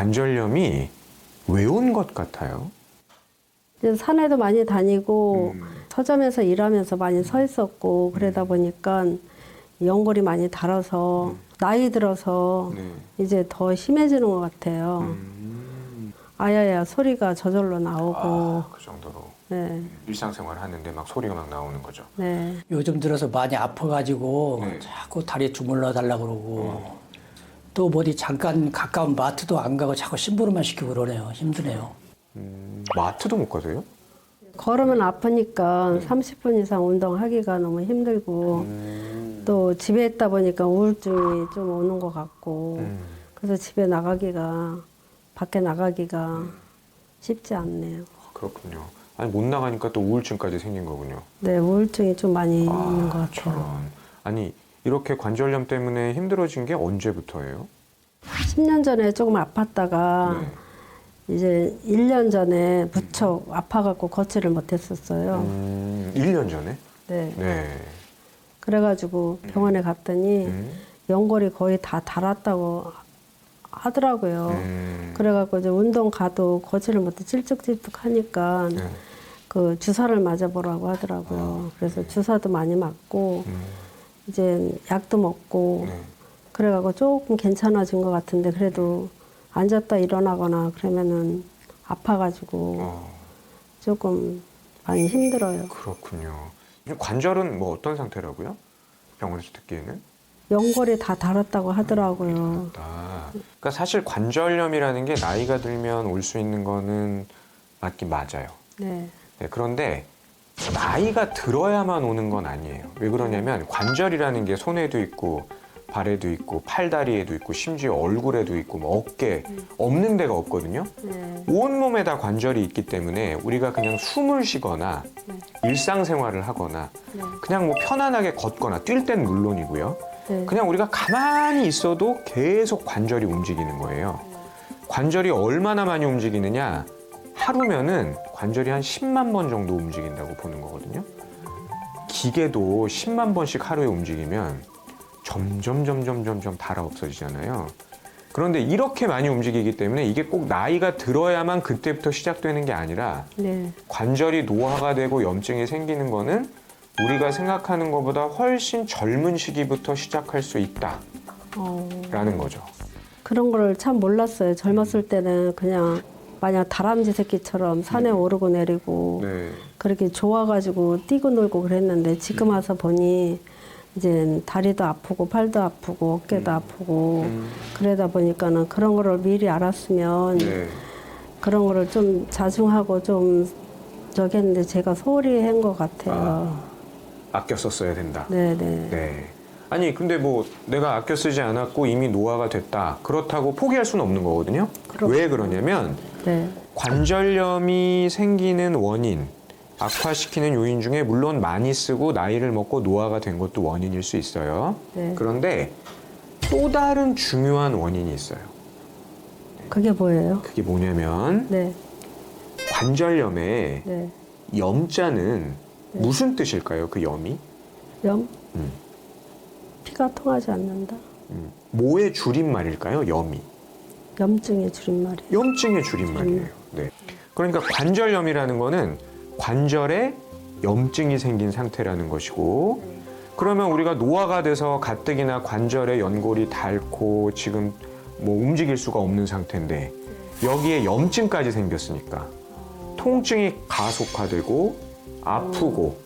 관절염이 왜 온 것 같아요? 이제 산에도 많이 다니고 서점에서 일하면서 많이 서 있었고 그러다 보니까 연골이 많이 닳아서 나이 들어서 네. 이제 더 심해지는 것 같아요. 아야야 소리가 저절로 나오고 그 정도로 네, 일상생활 하는데 막 소리가 막 나오는 거죠. 네. 요즘 들어서 많이 아파가지고 네. 자꾸 다리에 주물러 달라고 그러고 또 어디 잠깐 가까운 마트도 안 가고 자꾸 심부름만 시키고 그러네요. 힘드네요. 마트도 못 가세요? 걸으면 아프니까 30분 이상 운동하기가 너무 힘들고 또 집에 있다 보니까 우울증이 좀 오는 것 같고 그래서 집에 나가기가 밖에 나가기가 쉽지 않네요. 그렇군요. 아니 못 나가니까 또 우울증까지 생긴 거군요. 네, 우울증이 좀 많이 있는 것 같아요. 저런. 아니 이렇게 관절염 때문에 힘들어진 게 언제부터예요? 10년 전에 조금 아팠다가 네. 이제 1년 전에 무척 아파갖고 걷지를 못했었어요. 1년 전에? 네. 네. 그래가지고 병원에 갔더니 연골이 거의 다 닳았다고 하더라고요. 그래갖고 이제 운동 가도 걷지를 못해 찔뚝찔뚝 하니까 네. 그 주사를 맞아보라고 하더라고요. 그래서 주사도 많이 맞고 이제 약도 먹고 네. 그래갖고 조금 괜찮아진 것 같은데 그래도 앉았다 일어나거나 그러면은 아파가지고 조금 많이 힘들어요. 그렇군요. 관절은 뭐 어떤 상태라고요? 병원에서 듣기에는? 연골이 다 닳았다고 하더라고요. 그러니까 사실 관절염이라는 게 나이가 들면 올 수 있는 거는 맞긴 맞아요. 네. 네, 그런데 나이가 들어야만 오는 건 아니에요. 왜 그러냐면 관절이라는 게 손에도 있고 발에도 있고 팔다리에도 있고 심지어 얼굴에도 있고 뭐 어깨 없는 데가 없거든요. 네. 온몸에 다 관절이 있기 때문에 우리가 그냥 숨을 쉬거나 일상생활을 하거나 그냥 뭐 편안하게 걷거나 뛸 땐 물론이고요. 네. 그냥 우리가 가만히 있어도 계속 관절이 움직이는 거예요. 관절이 얼마나 많이 움직이느냐? 하루면은 관절이 한 10만 번 정도 움직인다고 보는 거거든요. 기계도 10만 번씩 하루에 움직이면 점점 달아 없어지잖아요. 그런데 이렇게 많이 움직이기 때문에 이게 꼭 나이가 들어야만 그때부터 시작되는 게 아니라 네. 관절이 노화가 되고 염증이 생기는 거는 우리가 생각하는 것보다 훨씬 젊은 시기부터 시작할 수 있다라는 거죠. 그런 거를 참 몰랐어요. 젊었을 때는 그냥 마냥 다람쥐 새끼처럼 산에 오르고 내리고 네. 그렇게 좋아가지고 뛰고 놀고 그랬는데 지금 와서 보니 이제 다리도 아프고 팔도 아프고 어깨도 아프고 그러다 보니까는 그런 거를 미리 알았으면 네. 그런 거를 좀 자중하고 좀 저기 했는데 제가 소홀히 한 것 같아요. 아껴 썼어야 된다. 네네. 네. 아니 근데 뭐 내가 아껴 쓰지 않았고 이미 노화가 됐다. 그렇다고 포기할 수는 없는 거거든요. 그렇군요. 왜 그러냐면 네. 관절염이 생기는 원인, 악화시키는 요인 중에 물론 많이 쓰고 나이를 먹고 노화가 된 것도 원인일 수 있어요. 네. 그런데 또 다른 중요한 원인이 있어요. 그게 뭐예요? 그게 뭐냐면 네. 관절염의 네. 염자는 무슨 뜻일까요? 그 염이? 염? 음. 피가 통하지 않는다. 뭐의 줄임말일까요? 염이. 염증의 줄임말이에요. 염증의 줄임말이에요. 네. 그러니까 관절염이라는 거는 관절에 염증이 생긴 상태라는 것이고, 그러면 우리가 노화가 돼서 가뜩이나 관절에 연골이 닳고 지금 뭐 움직일 수가 없는 상태인데 여기에 염증까지 생겼으니까 통증이 가속화되고 아프고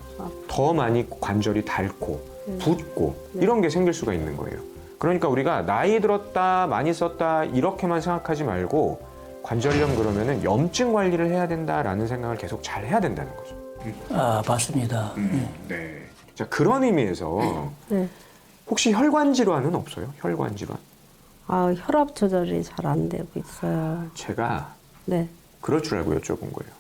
더 많이 관절이 닳고 붓고 이런 게 생길 수가 있는 거예요. 그러니까 우리가 나이 들었다 많이 썼다 이렇게만 생각하지 말고 관절염 그러면은 염증 관리를 해야 된다라는 생각을 계속 잘 해야 된다는 거죠. 아, 맞습니다. 네. 자, 그런 의미에서 네. 혹시 혈관 질환은 없어요? 혈관 질환? 아, 혈압 조절이 잘 안 되고 있어요. 제가 네. 그럴 줄 알고 여쭤본 거예요.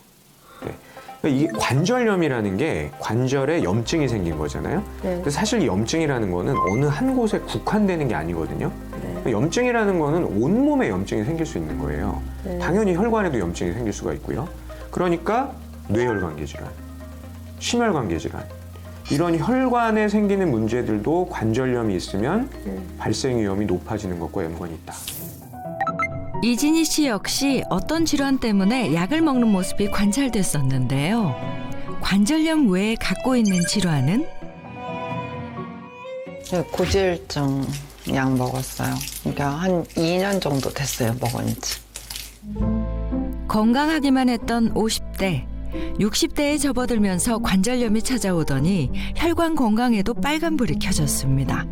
네. 그러니까 이게 관절염이라는 게 관절에 염증이 생긴 거잖아요. 네. 근데 사실 이 염증이라는 거는 어느 한 곳에 국한되는 게 아니거든요. 네. 염증이라는 거는 온몸에 염증이 생길 수 있는 거예요. 네. 당연히 혈관에도 염증이 생길 수가 있고요. 그러니까 뇌혈관계 질환, 심혈관계 질환, 이런 혈관에 생기는 문제들도 관절염이 있으면 발생 위험이 높아지는 것과 연관이 있다. 이진희 씨 역시 어떤 질환 때문에 약을 먹는 모습이 관찰됐었는데요. 관절염 외에 갖고 있는 질환은 고지혈증 약 먹었어요. 그러니까 한 2년 정도 됐어요, 먹은 지. 건강하기만 했던 50대, 60대에 접어들면서 관절염이 찾아오더니 혈관 건강에도 빨간불이 켜졌습니다.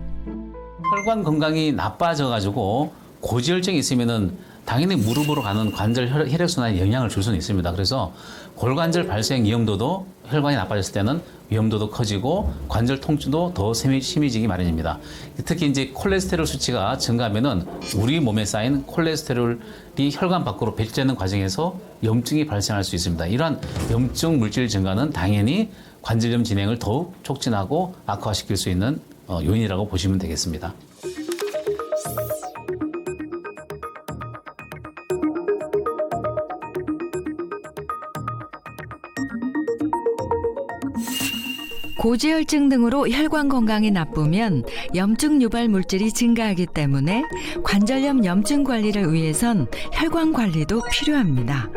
혈관 건강이 나빠져가지고 고지혈증이 있으면은 당연히 무릎으로 가는 관절 혈액순환에 영향을 줄 수는 있습니다. 그래서 골관절 발생 위험도도 혈관이 나빠졌을 때는 위험도도 커지고 관절 통증도 더 심해지기 마련입니다. 특히 이제 콜레스테롤 수치가 증가하면은 우리 몸에 쌓인 콜레스테롤이 혈관 밖으로 배출되는 과정에서 염증이 발생할 수 있습니다. 이러한 염증 물질 증가는 당연히 관절염 진행을 더욱 촉진하고 악화시킬 수 있는 요인이라고 보시면 되겠습니다. 고지혈증 등으로 혈관 건강이 나쁘면 염증 유발 물질이 증가하기 때문에 관절염 염증 관리를 위해선 혈관 관리도 필요합니다.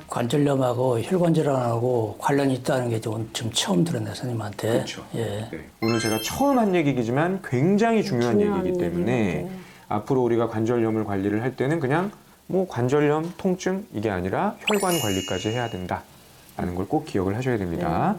관절염하고 혈관 질환하고 관련이 있다는 게 지금 처음 들었네요, 선생님한테. 그렇죠. 예. 네. 오늘 제가 처음 한 얘기이지만 굉장히 중요한 얘기이기 때문에 얘기인데. 앞으로 우리가 관절염을 관리를 할 때는 그냥 뭐 관절염, 통증 이게 아니라 혈관 관리까지 해야 된다라는 걸 꼭 기억을 하셔야 됩니다.